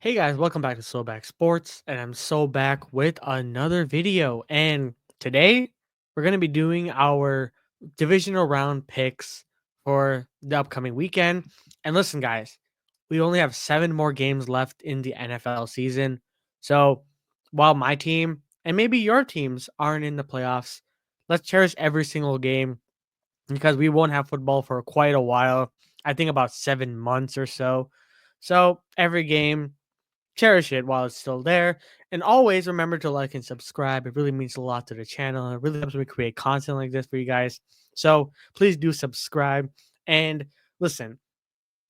Hey guys, welcome back to Slowback Sports, and I'm so back with another video. And today we're going to be doing our divisional round picks for the upcoming weekend. And listen, guys, we only have 7 more games left in the NFL season. So while my team and maybe your teams aren't in the playoffs, let's cherish every single game because we won't have football for quite a while. I think about 7 months or so. So every game, cherish it while it's still there. And always remember to like and subscribe. It really means a lot to the channel. It really helps me create content like this for you guys. So please do subscribe. And listen,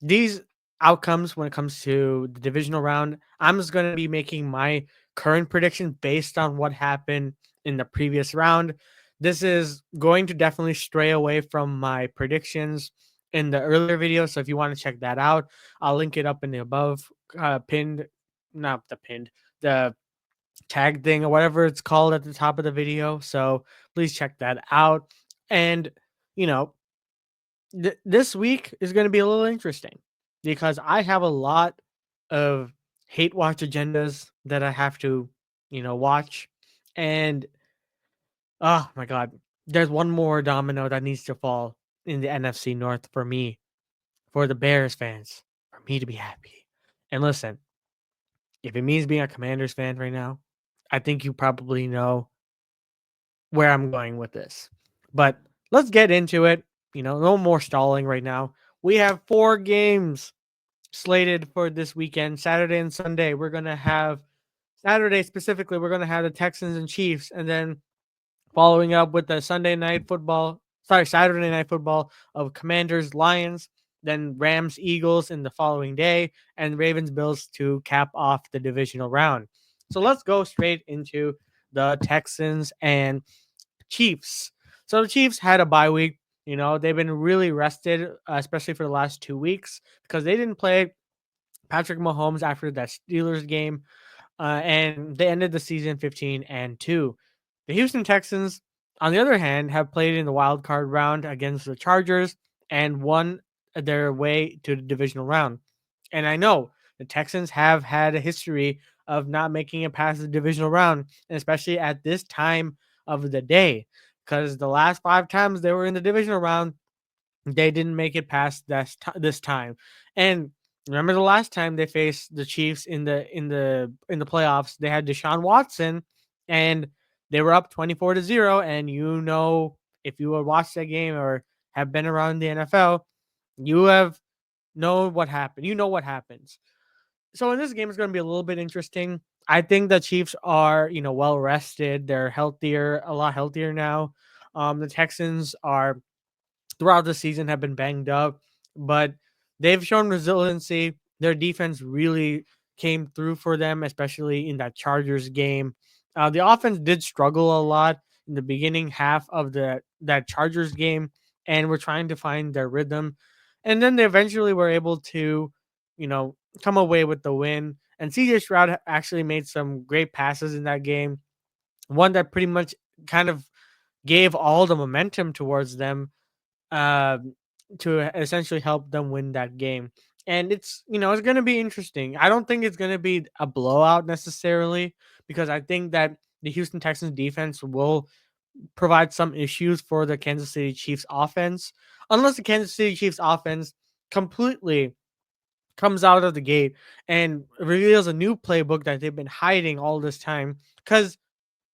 these outcomes when it comes to the divisional round, I'm just going to be making my current prediction based on what happened in the previous round. This is going to definitely stray away from my predictions in the earlier video. So if you want to check that out, I'll link it up in the above pinned, not the pinned, the tag thing or whatever it's called at the top of the video. So please check that out. And, you know, this week is going to be a little interesting because I have a lot of hate watch agendas that I have to, watch. And oh my God, there's one more domino that needs to fall in the NFC North for me, for the Bears fans, for me to be happy. And listen, if it means being a Commanders fan right now, I think you probably know where I'm going with this. But let's get into it. No more stalling right now. We have 4 games slated for this weekend, Saturday and Sunday. We're going to have Saturday specifically, we're going to have the Texans and Chiefs. And then following up with the Saturday night football of Commanders, Lions, then Rams, Eagles in the following day, and Ravens, Bills to cap off the divisional round. So let's go straight into the Texans and Chiefs. So the Chiefs had a bye week. They've been really rested, especially for the last 2 weeks, because they didn't play Patrick Mahomes after that Steelers game, and they ended the season 15-2. The Houston Texans, on the other hand, have played in the wild card round against the Chargers and won their way to the divisional round. And I know the Texans have had a history of not making it past the divisional round, and especially at this time of the day, because the last 5 times they were in the divisional round, they didn't make it past this time. And remember the last time they faced the Chiefs in the playoffs, they had Deshaun Watson and they were up 24-0. And if you have watched that game or have been around the NFL, you have know what happened. You know what happens. So in this game, it's going to be a little bit interesting. I think the Chiefs are, well rested. They're healthier, a lot healthier now. The Texans are throughout the season have been banged up, but they've shown resiliency. Their defense really came through for them, especially in that Chargers game. The offense did struggle a lot in the beginning half of that Chargers game, and were trying to find their rhythm. And then they eventually were able to, come away with the win. And CJ Stroud actually made some great passes in that game. One that pretty much kind of gave all the momentum towards them, um, to essentially help them win that game. And it's going to be interesting. I don't think it's going to be a blowout necessarily, because I think that the Houston Texans defense will provide some issues for the Kansas City Chiefs offense, unless the Kansas City Chiefs offense completely comes out of the gate and reveals a new playbook that they've been hiding all this time. Because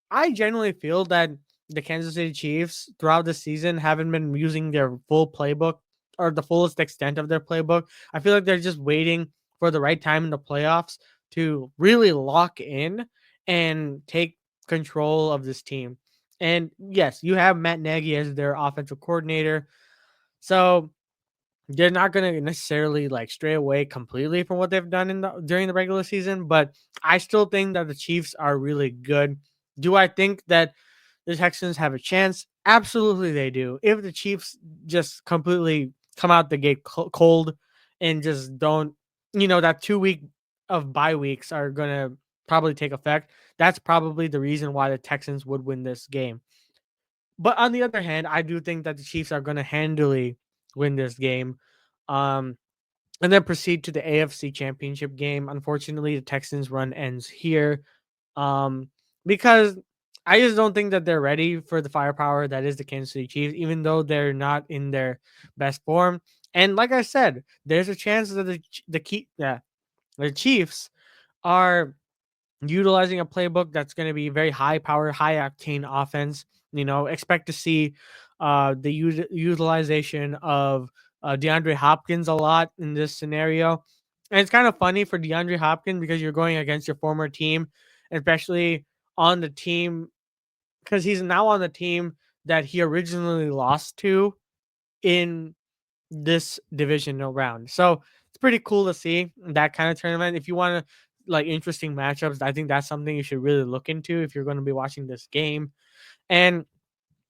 I genuinely feel that the Kansas City Chiefs throughout the season haven't been using their full playbook or the fullest extent of their playbook. I feel like they're just waiting for the right time in the playoffs to really lock in and take control of this team. And yes, you have Matt Nagy as their offensive coordinator. So they're not going to necessarily like stray away completely from what they've done during the regular season, but I still think that the Chiefs are really good. Do I think that the Texans have a chance? Absolutely, they do. If the Chiefs just completely come out the gate cold and just don't, that 2 week of bye weeks are going to probably take effect. That's probably the reason why the Texans would win this game. But on the other hand, I do think that the Chiefs are going to handily win this game. Um, and then proceed to the AFC Championship game. Unfortunately, the Texans' run ends here, um, because I just don't think that they're ready for the firepower that is the Kansas City Chiefs, even though they're not in their best form. And like I said, there's a chance that the Chiefs are utilizing a playbook that's going to be very high power, high octane offense. Expect to see the utilization of DeAndre Hopkins a lot in this scenario. And it's kind of funny for DeAndre Hopkins because you're going against your former team, especially on the team, because he's now on the team that he originally lost to in this divisional round. So it's pretty cool to see that kind of tournament. If you want to like interesting matchups, I think that's something you should really look into if you're going to be watching this game. And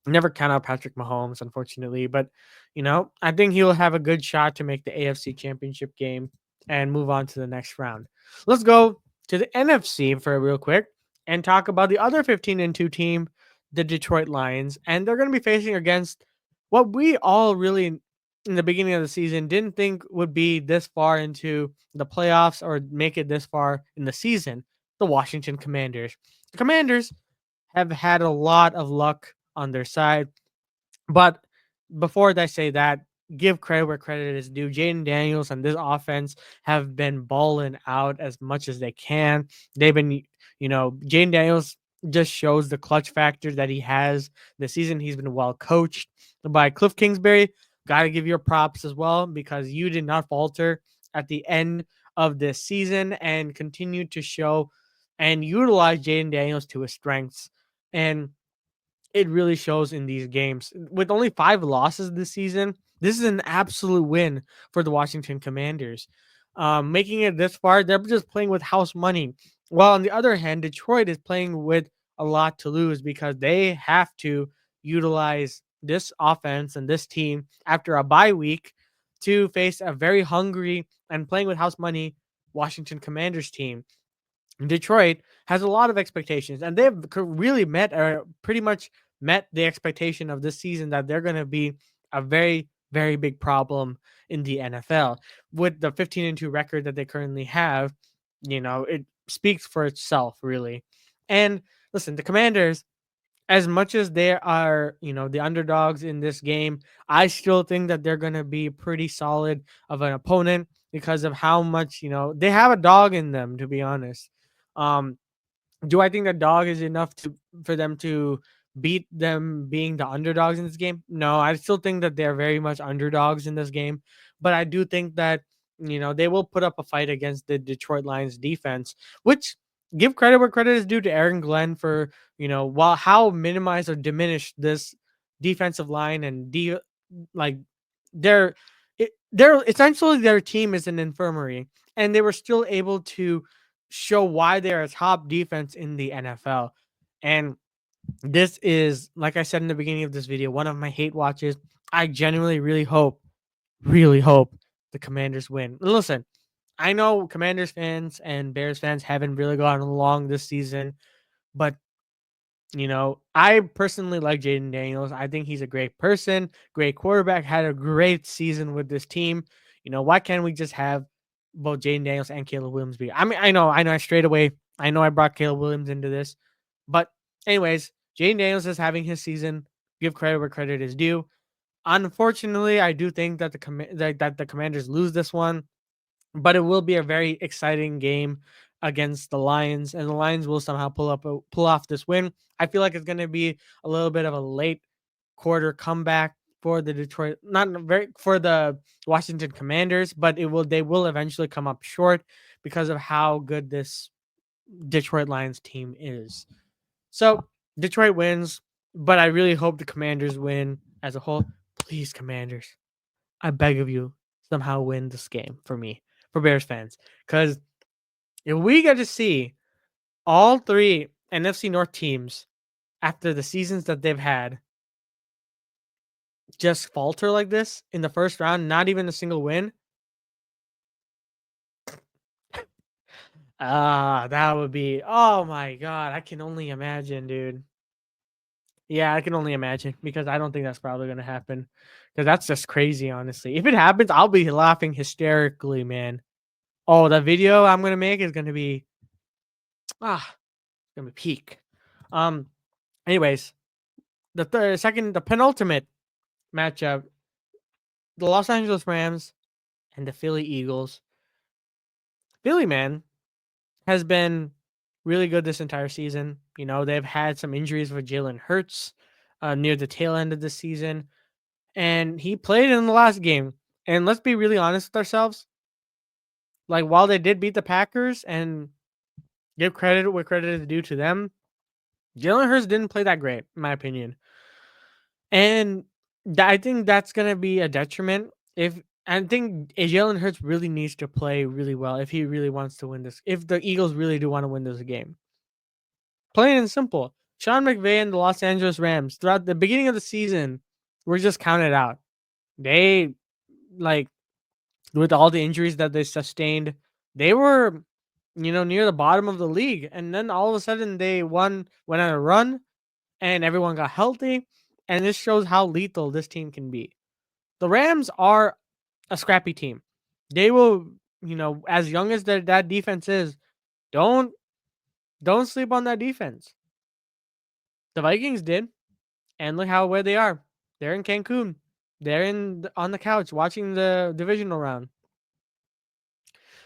never count out Patrick Mahomes, unfortunately, but I think he'll have a good shot to make the AFC Championship game and move on to the next round. Let's go to the NFC for a real quick and talk about the other 15-2 team, the Detroit Lions, and they're going to be facing against what we all really in the beginning of the season didn't think would be this far into the playoffs or make it this far in the season, the Washington Commanders. The Commanders have had a lot of luck on their side. But before I say that, give credit where credit is due. Jaden Daniels and this offense have been balling out as much as they can. They've been, Jaden Daniels just shows the clutch factor that he has this season. He's been well coached by Cliff Kingsbury. Got to give your props as well because you did not falter at the end of this season and continued to show and utilize Jaden Daniels to his strengths. And it really shows in these games. With only 5 losses this season, this is an absolute win for the Washington Commanders. Making it this far, they're just playing with house money. While on the other hand, Detroit is playing with a lot to lose because they have to utilize this offense and this team after a bye week to face a very hungry and playing with house money Washington Commanders team. Detroit has a lot of expectations, and they've really met or pretty much met the expectation of this season that they're going to be a very, very big problem in the NFL. With the 15-2 record that they currently have, it speaks for itself, really. And listen, the Commanders, as much as they are, the underdogs in this game, I still think that they're going to be pretty solid of an opponent because of how much, they have a dog in them, to be honest. Um, do I think that dog is enough for them to beat them being the underdogs in this game? No, I still think that they're very much underdogs in this game, but I do think that they will put up a fight against the Detroit Lions defense, which give credit where credit is due to Aaron Glenn for while how minimized or diminished this defensive line and like their their essentially their team is an infirmary, and they were still able to show why they're a top defense in the NFL. And this is, like I said in the beginning of this video, one of my hate watches. I genuinely really hope the Commanders win. Listen, I know Commanders fans and Bears fans haven't really gotten along this season, but I personally like Jaden Daniels. I think he's a great person, great quarterback, had a great season with this team. Why can't we just have both Jaden Daniels and Caleb Williams be? I mean, I know, straight away, I know I brought Caleb Williams into this, but anyways, Jaden Daniels is having his season. Give credit where credit is due. Unfortunately, I do think that that the Commanders lose this one, but it will be a very exciting game against the Lions, and the Lions will somehow pull off this win. I feel like it's going to be a little bit of a late quarter comeback for the Detroit, not very for the Washington Commanders, but they will eventually come up short because of how good this Detroit Lions team is. So Detroit wins, but I really hope the Commanders win as a whole. Please, Commanders, I beg of you, somehow win this game for me, for Bears fans. Because if we get to see all 3 NFC North teams after the seasons that they've had just falter like this in the first round, not even a single win, that would be, oh my God, I can only imagine, dude. Yeah, I can only imagine because I don't think that's probably gonna happen. Because that's just crazy, honestly. If it happens, I'll be laughing hysterically, man. Oh, the video I'm gonna make is gonna be it's gonna be peak. Um. Anyways, the penultimate matchup, the Los Angeles Rams and the Philly Eagles. Philly, man, has been really good this entire season. You know, they've had some injuries with Jalen Hurts near the tail end of the season, and he played in the last game. And let's be really honest with ourselves. Like, while they did beat the Packers and give credit where credit is due to them, Jalen Hurts didn't play that great, in my opinion. And I think that's gonna be a detriment. If I think Jalen Hurts really needs to play really well if he really wants to win this. If the Eagles really do want to win this game, plain and simple. Sean McVay and the Los Angeles Rams throughout the beginning of the season were just counted out. They like with all the injuries that they sustained, they were near the bottom of the league. And then all of a sudden they went on a run, and everyone got healthy. And this shows how lethal this team can be. The Rams are a scrappy team. They will, as young as that defense is, don't don't sleep on that defense. The Vikings did, and look how where they are. They're in Cancun. They're on the couch watching the divisional round.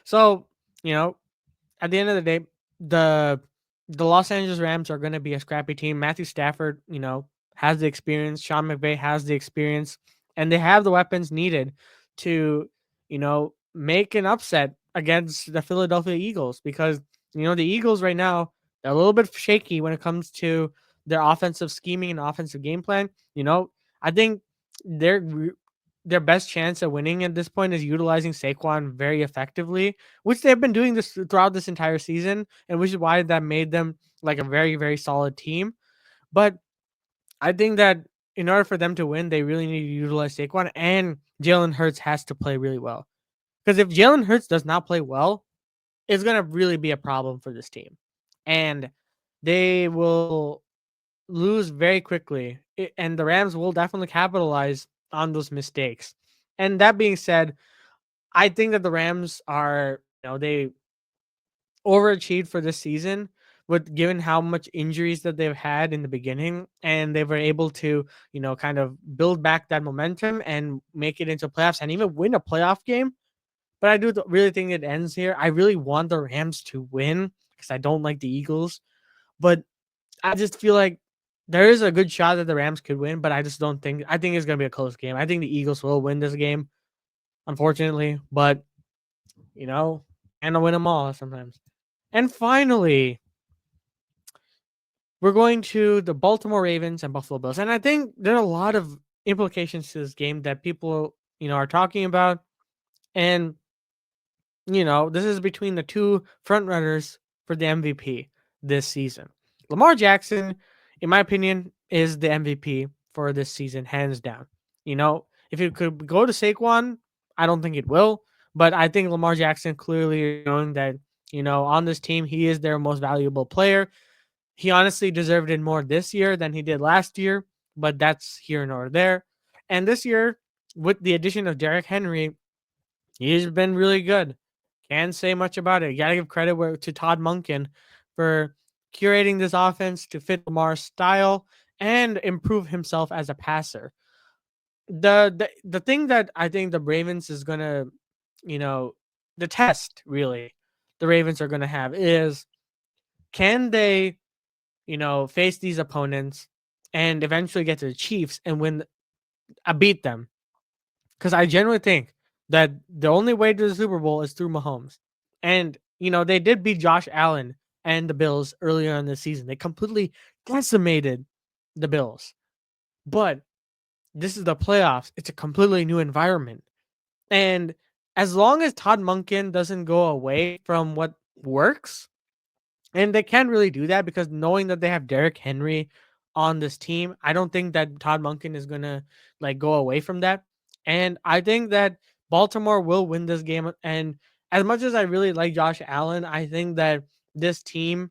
So, you know, at the end of the day, the the Los Angeles Rams are going to be a scrappy team. Matthew Stafford, has the experience. Sean McVay has the experience, and they have the weapons needed to, make an upset against the Philadelphia Eagles because the Eagles right now they're a little bit shaky when it comes to their offensive scheming and offensive game plan. I think their their best chance at winning at this point is utilizing Saquon very effectively, which they've been doing this throughout this entire season, and which is why that made them like a very, very solid team. But I think that in order for them to win, they really need to utilize Saquon, and Jalen Hurts has to play really well. Because if Jalen Hurts does not play well, it's gonna really be a problem for this team, and they will lose very quickly. And the Rams will definitely capitalize on those mistakes. And that being said, I think that the Rams are, they overachieved for this season with given how much injuries that they've had in the beginning, and they were able to, kind of build back that momentum and make it into playoffs and even win a playoff game. But I do really think it ends here. I really want the Rams to win because I don't like the Eagles, but I just feel like there is a good shot that the Rams could win, but I just don't think. I think it's gonna be a close game. I think the Eagles will win this game, unfortunately, but and I'll win them all sometimes. And finally, we're going to the Baltimore Ravens and Buffalo Bills. And I think there are a lot of implications to this game that people, are talking about. And, this is between the two front runners for the MVP this season. Lamar Jackson, in my opinion, is the MVP for this season, hands down. If it could go to Saquon, I don't think it will. But I think Lamar Jackson clearly is showing that, on this team, he is their most valuable player. He honestly deserved it more this year than he did last year, but that's here nor there. And this year, with the addition of Derrick Henry, he's been really good. Can't say much about it. You gotta give credit to Todd Monken for curating this offense to fit Lamar's style and improve himself as a passer. The thing that I think the Ravens is gonna, you know, the test really the Ravens are gonna have is can they, face these opponents and eventually get to the Chiefs and beat them? Because I generally think that the only way to the Super Bowl is through Mahomes. And, they did beat Josh Allen and the Bills earlier in the season. They completely decimated the Bills. But this is the playoffs. It's a completely new environment. And as long as Todd Monken doesn't go away from what works, and they can't really do that because knowing that they have Derrick Henry on this team, I don't think that Todd Monken is gonna like go away from that. And I think that Baltimore will win this game. And as much as I really like Josh Allen, I think that this team,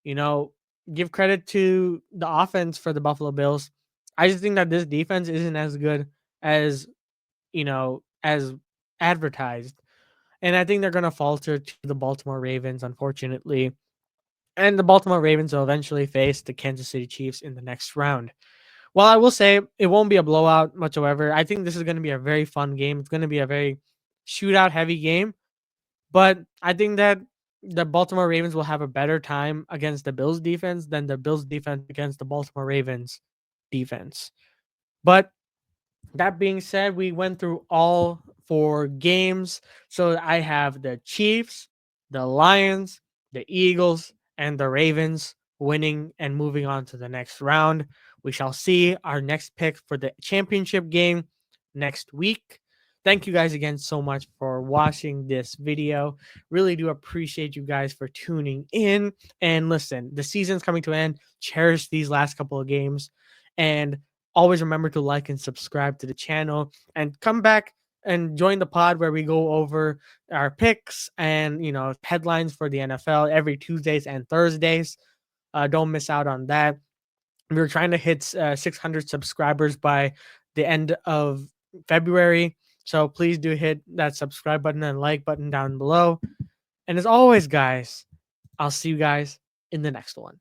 you know, give credit to the offense for the Buffalo Bills. I just think that this defense isn't as good as, as advertised. And I think they're going to falter to the Baltimore Ravens, unfortunately. And the Baltimore Ravens will eventually face the Kansas City Chiefs in the next round. Well, I will say it won't be a blowout whatsoever. I think this is going to be a very fun game. It's going to be a very shootout heavy game. But I think that the Baltimore Ravens will have a better time against the Bills defense than the Bills defense against the Baltimore Ravens defense. But that being said, we went through all four games. So I have the Chiefs, the Lions, the Eagles, and the Ravens winning and moving on to the next round. We shall see our next pick for the championship game next week. Thank you guys again so much for watching this video. Really do appreciate you guys for tuning in. And listen, the season's coming to an end. Cherish these last couple of games. And always remember to like and subscribe to the channel and come back and join the pod where we go over our picks and headlines for the NFL every Tuesdays and Thursdays. Don't miss out on that. We're trying to hit 600 subscribers by the end of February. So please do hit that subscribe button and like button down below. And as always, guys, I'll see you guys in the next one.